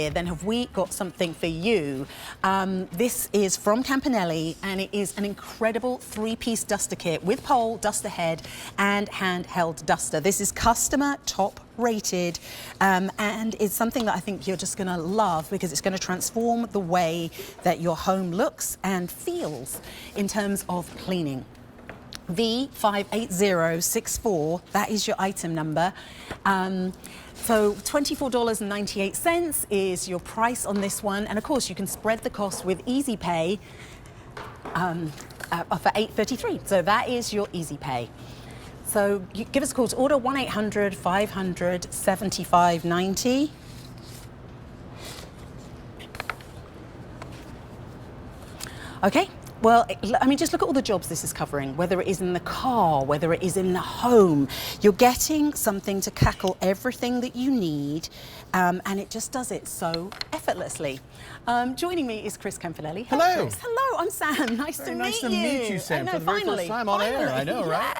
here, then have we got something for you. This is from Campanelli, and it is an incredible 3-piece duster kit with pole, duster head, and handheld duster. This is customer top rated, and it's something that I think you're just going to love because it's going to transform the way that your home looks and feels in terms of cleaning. V58064, that is your item number. So $24.98 is your price on this one, and of course you can spread the cost with Easy Pay for $8.33. So that is your Easy Pay. So you give us a call to order 1-800-500-7590. Okay. Well, I mean, just look at all the jobs this is covering, whether it is in the car, whether it is in the home. You're getting something to cackle everything that you need, and it just does it so effortlessly. Joining me is Chris Campanelli. Hello. Chris. Hello, I'm Sam. Nice to meet you. Nice to meet you, Sam, for the very first time on air. I know, right?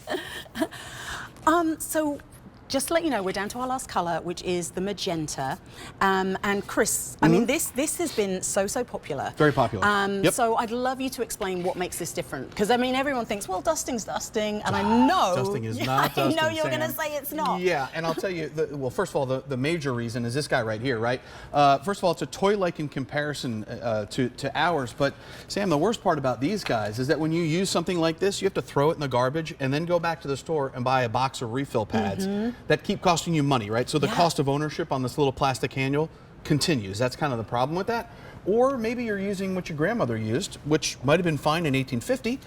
Yes. So, just to let you know, we're down to our last colour, which is the magenta. And Chris, I mean, this has been so popular. Very popular. Yep. So I'd love you to explain what makes this different. Because, I mean, everyone thinks, well, dusting's dusting. And I know... Dusting is not dusting, I know you're going to Sam. say it's not. Yeah, and I'll tell you, well, first of all, the major reason is this guy right here, right? First of all, it's a toy-like in comparison to ours. But, Sam, the worst part about these guys is that when you use something like this, you have to throw it in the garbage and then go back to the store and buy a box of refill pads that keep costing you money, right? So the cost of ownership on this little plastic handle continues. That's kind of the problem with that. Or maybe you're using what your grandmother used, which might have been fine in 1850,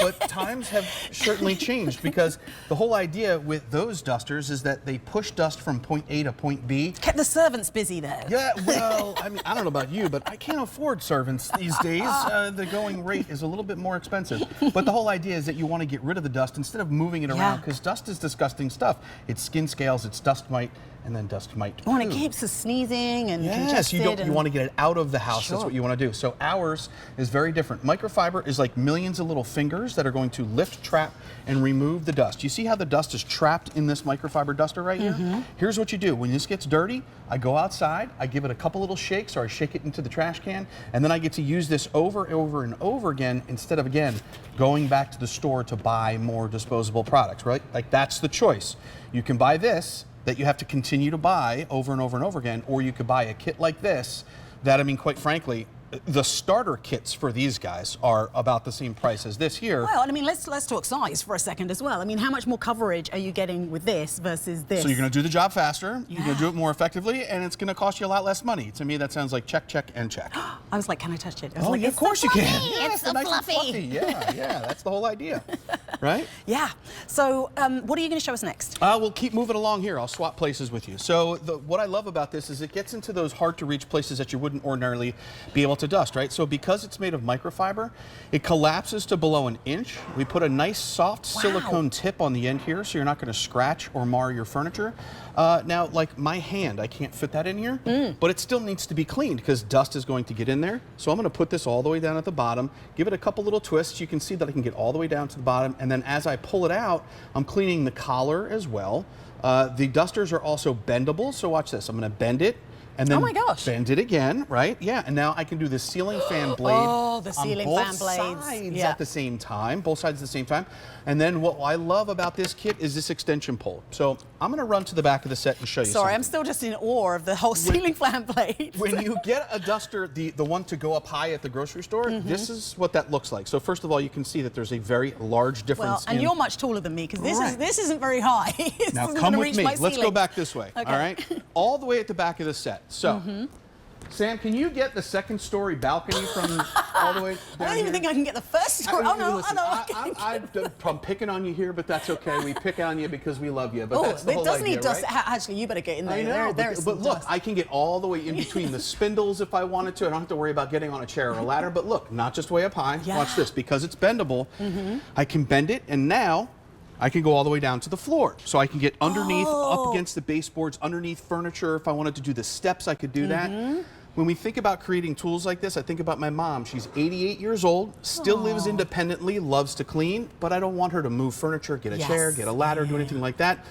but times have certainly changed, because the whole idea with those dusters is that they push dust from point A to point B. Kept the servants busy, though. Yeah, well, I mean, I don't know about you, but I can't afford servants these days. The going rate is a little bit more expensive. But the whole idea is that you want to get rid of the dust instead of moving it around, because dust is disgusting stuff. It's skin scales, it's dust mite, and then dust mite. Oh, and it keeps us sneezing and congested. Yes, you want to get it out of the house. That's what you want to do. So ours is very different. Microfiber is like millions of little fingers that are going to lift, trap, and remove the dust. You see how the dust is trapped in this microfiber duster right here? Here's what you do. When this gets dirty, I go outside, I give it a couple little shakes, or I shake it into the trash can, and then I get to use this over and over again, instead of, again, going back to the store to buy more disposable products, right? Like, that's the choice. You can buy this that you have to continue to buy over and over again, or you could buy a kit like this that, I mean, quite frankly, the starter kits for these guys are about the same price as this here. Well, I mean, let's talk size for a second as well. I mean, how much more coverage are you getting with this versus this? So you're going to do the job faster, you're going to do it more effectively, and it's going to cost you a lot less money. To me, that sounds like check, check, and check. I was like, can I touch it? I was Oh, like, yeah, of course you can. Yeah, It's so nice and fluffy. Yeah, that's the whole idea, right? Yeah. So what are you going to show us next? We'll keep moving along here. I'll swap places with you. So what I love about this is it gets into those hard-to-reach places that you wouldn't ordinarily be able to dust, right? So because it's made of microfiber, it collapses to below an inch. We put a nice soft silicone tip on the end here, so you're not going to scratch or mar your furniture. Now, like my hand, I can't fit that in here, but it still needs to be cleaned because dust is going to get in there. So I'm going to put this all the way down at the bottom, give it a couple little twists. You can see that I can get all the way down to the bottom, and then as I pull it out, I'm cleaning the collar as well. The dusters are also bendable, so watch this. I'm going to bend it, and then bend it again, right? Yeah, and now I can do the ceiling fan blade on both sides at the same time, both sides at the same time. And then what I love about this kit is this extension pole. So I'm going to run to the back of the set and show you something. I'm still just in awe of the whole ceiling fan blade. When you get a duster, the one to go up high at the grocery store, this is what that looks like. So first of all, you can see that there's a very large difference. Well, and you're much taller than me, because this isn't very high. Now come with me. Let's go back this way. Okay. All right, all the way at the back of the set. So, Sam, can you get the second story balcony from all the way down I don't even think I can get the first story. I'm picking on you here, but that's okay. We pick on you because we love you. But that's the whole it does idea, need dust. right? Actually, you better get in there. I know, but look, dust. I can get all the way in between the spindles if I wanted to. I don't have to worry about getting on a chair or a ladder. But look, not just way up high. Watch this. Because it's bendable, I can bend it, and now I can go all the way down to the floor. So I can get underneath, up against the baseboards, underneath furniture. If I wanted to do the steps, I could do that. When we think about creating tools like this, I think about my mom. She's 88 years old, still lives independently, loves to clean, but I don't want her to move furniture, get a chair, get a ladder, do anything like that.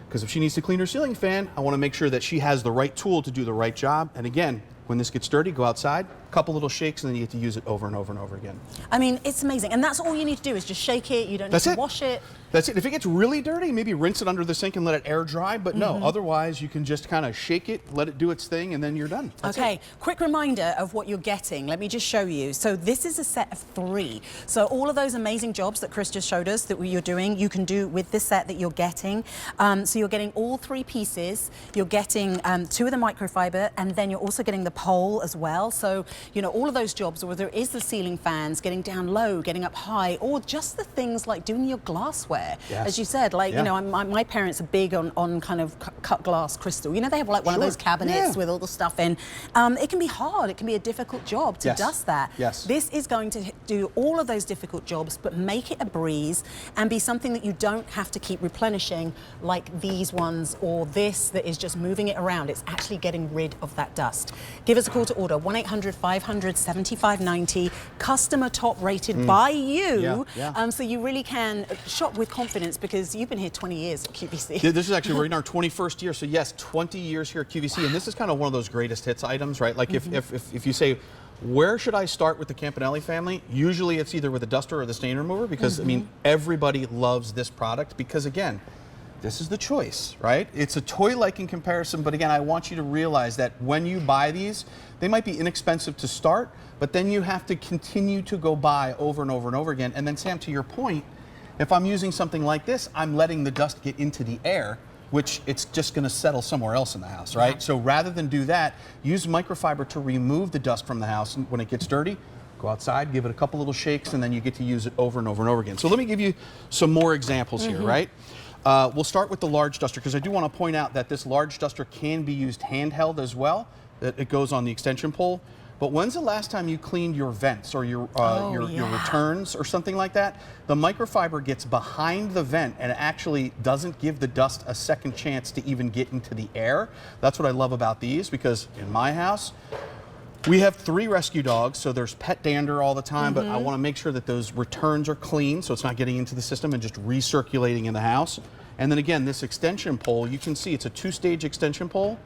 Because if she needs to clean her ceiling fan, I want to make sure that she has the right tool to do the right job. And again, when this gets dirty, go outside, a couple little shakes, and then you get to use it over and over and over again. I mean, it's amazing. And that's all you need to do is just shake it. You don't need to wash it. That's it. If it gets really dirty, maybe rinse it under the sink and let it air dry. But no, otherwise you can just kind of shake it, let it do its thing, and then you're done. That's it. Quick reminder of what you're getting. Let me just show you. So this is a set of 3. So all of those amazing jobs that Chris just showed us that you're doing, you can do with this set that you're getting. So you're getting all 3 pieces. You're getting 2 of the microfiber, and then you're also getting the pole as well. So, you know, all of those jobs, whether it is the ceiling fans, getting down low, getting up high, or just the things like doing your glassware. Yes. As you said, like, you know, my parents are big on kind of cut glass crystal. You know, they have like one of those cabinets with all the stuff in. It can be hard. It can be a difficult job to dust that. Yes. This is going to do all of those difficult jobs, but make it a breeze and be something that you don't have to keep replenishing like these ones or this that is just moving it around. It's actually getting rid of that dust. Give us a call to order, 1-800-500-7590, customer top rated by you. So you really can shop with confidence because you've been here 20 years at QVC. Yeah, this is actually, we're in our 21st year. So yes, 20 years here at QVC. And this is kind of one of those greatest hits items, right? Like if you say, where should I start with the Campanelli family? Usually it's either with a duster or the stain remover because, I mean, everybody loves this product because, again, this is the choice, right? It's a toy-like in comparison, but again, I want you to realize that when you buy these, they might be inexpensive to start, but then you have to continue to go buy over and over and over again. And then, Sam, to your point, if I'm using something like this, I'm letting the dust get into the air, which it's just going to settle somewhere else in the house, right? So rather than do that, use microfiber to remove the dust from the house. And when it gets dirty, go outside, give it a couple little shakes, and then you get to use it over and over and over again. So let me give you some more examples here, right? We'll start with the large duster because I do want to point out that this large duster can be used handheld as well. It goes on the extension pole. But when's the last time you cleaned your vents or your returns or something like that? The microfiber gets behind the vent and it actually doesn't give the dust a second chance to even get into the air. That's what I love about these because in my house, we have 3 rescue dogs, so there's pet dander all the time, but I want to make sure that those returns are clean so it's not getting into the system and just recirculating in the house. And then again, this extension pole, you can see it's a 2-stage extension pole.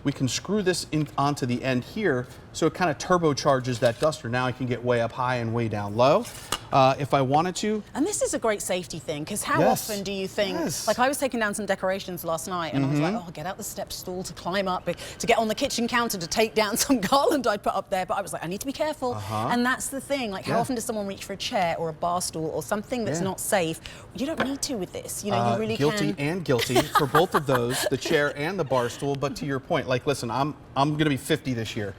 We can screw this in onto the end here so it kind of turbocharges that duster. Now I can get way up high and way down low if I wanted to. And this is a great safety thing because how often do you think, like I was taking down some decorations last night and I was like, oh, get out the step stool to climb up, to get on the kitchen counter to take down some garland I put up there. But I was like, I need to be careful. And that's the thing, like how often does someone reach for a chair or a bar stool or something that's not safe? You don't need to with this. You know, you really guilty and guilty for both of those, the chair and the bar stool. But to your point, like, listen, I'm going to be 50 this year.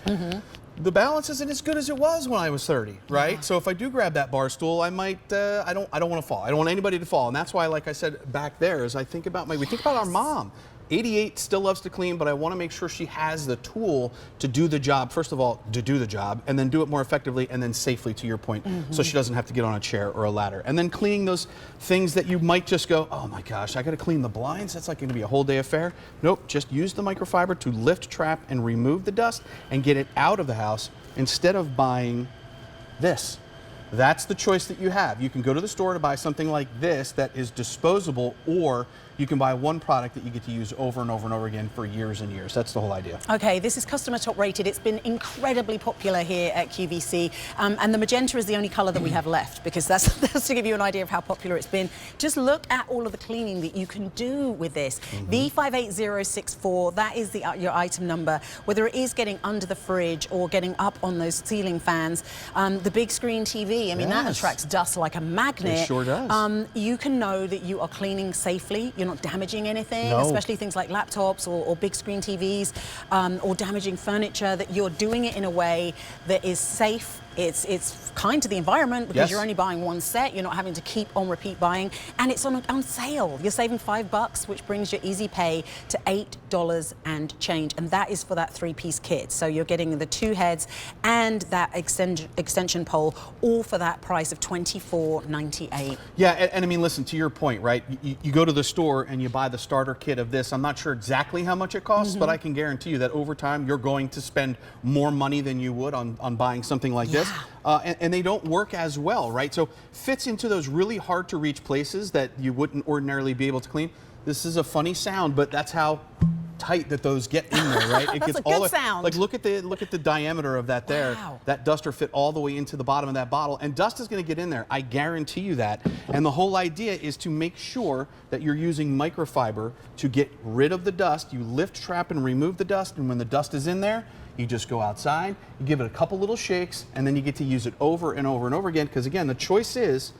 The balance isn't as good as it was when I was 30, right? So if I do grab that bar stool, I might, I don't want to fall. I don't want anybody to fall. And that's why, like I said back there, as I think about we think about our mom. 88 still loves to clean, but I want to make sure she has the tool to do the job. First of all, to do the job, and then do it more effectively and then safely, to your point, so she doesn't have to get on a chair or a ladder. And then cleaning those things that you might just go, oh my gosh, I got to clean the blinds. That's like going to be a whole day affair. Nope, just use the microfiber to lift, trap, and remove the dust and get it out of the house instead of buying this. That's the choice that you have. You can go to the store to buy something like this that is disposable, or you can buy one product that you get to use over and over and over again for years and years. That's the whole idea. Okay, this is customer top rated. It's been incredibly popular here at QVC, and the magenta is the only color that we have left because that's to give you an idea of how popular it's been. Just look at all of the cleaning that you can do with this. V58064, that is your item number. Whether it is getting under the fridge or getting up on those ceiling fans, the big screen TV, I mean, that attracts dust like a magnet. It sure does. You can know that you are cleaning safely. You're not damaging anything, especially things like laptops or big screen TVs, or damaging furniture, that you're doing it in a way that is safe. It's kind to the environment because you're only buying one set. You're not having to keep on repeat buying, and it's on sale. You're saving $5, which brings your easy pay to $8 and change, and that is for that 3-piece kit. So you're getting the 2 heads and that extension pole, all for that price of $24.98. Yeah, and I mean, listen, to your point, right? You go to the store and you buy the starter kit of this. I'm not sure exactly how much it costs, but I can guarantee you that over time you're going to spend more money than you would on buying something like this. And they don't work as well, right? So fits into those really hard to reach places that you wouldn't ordinarily be able to clean. This is a funny sound, but that's how tight that those get in there, right? It That's gets a good all sound. like look at the diameter of that there. Wow. That duster fit all the way into the bottom of that bottle, and dust is going to get in there. I guarantee you that. And the whole idea is to make sure that you're using microfiber to get rid of the dust. You lift, trap, and remove the dust, and when the dust is in there, you just go outside, you give it a couple little shakes, and then you get to use it over and over and over again. Because again, the choice is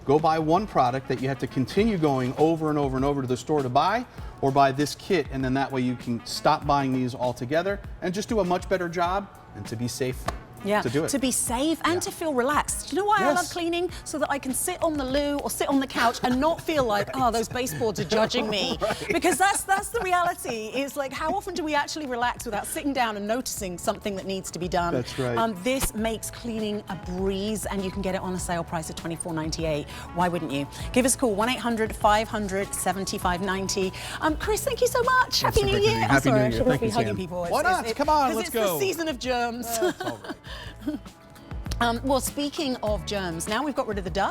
go buy one product that you have to continue going over and over and over to the store to buy, or buy this kit, and then that way you can stop buying these altogether and just do a much better job and to be safe. Yeah, To do it. to be safe and to feel relaxed. You know why I love Yes. cleaning? So that I can sit on the loo or sit on the couch and not feel like, oh, those baseboards are judging me. Right. Because that's the reality. Is like, how often do we actually relax without sitting down and noticing something that needs to be done? That's right. This makes cleaning a breeze, and you can get it on a sale price of $24.98. Why wouldn't you? Give us a call, 1-800-500-7590. Chris, thank you so much. Happy so New great to Year. meet you. I'm Happy sorry, New I Year. should not Thank be you, hugging Sam. people. Why not? Come on, let's Because go. it's the season of germs. That's all right. Well, speaking of germs, now we've got rid of the dust.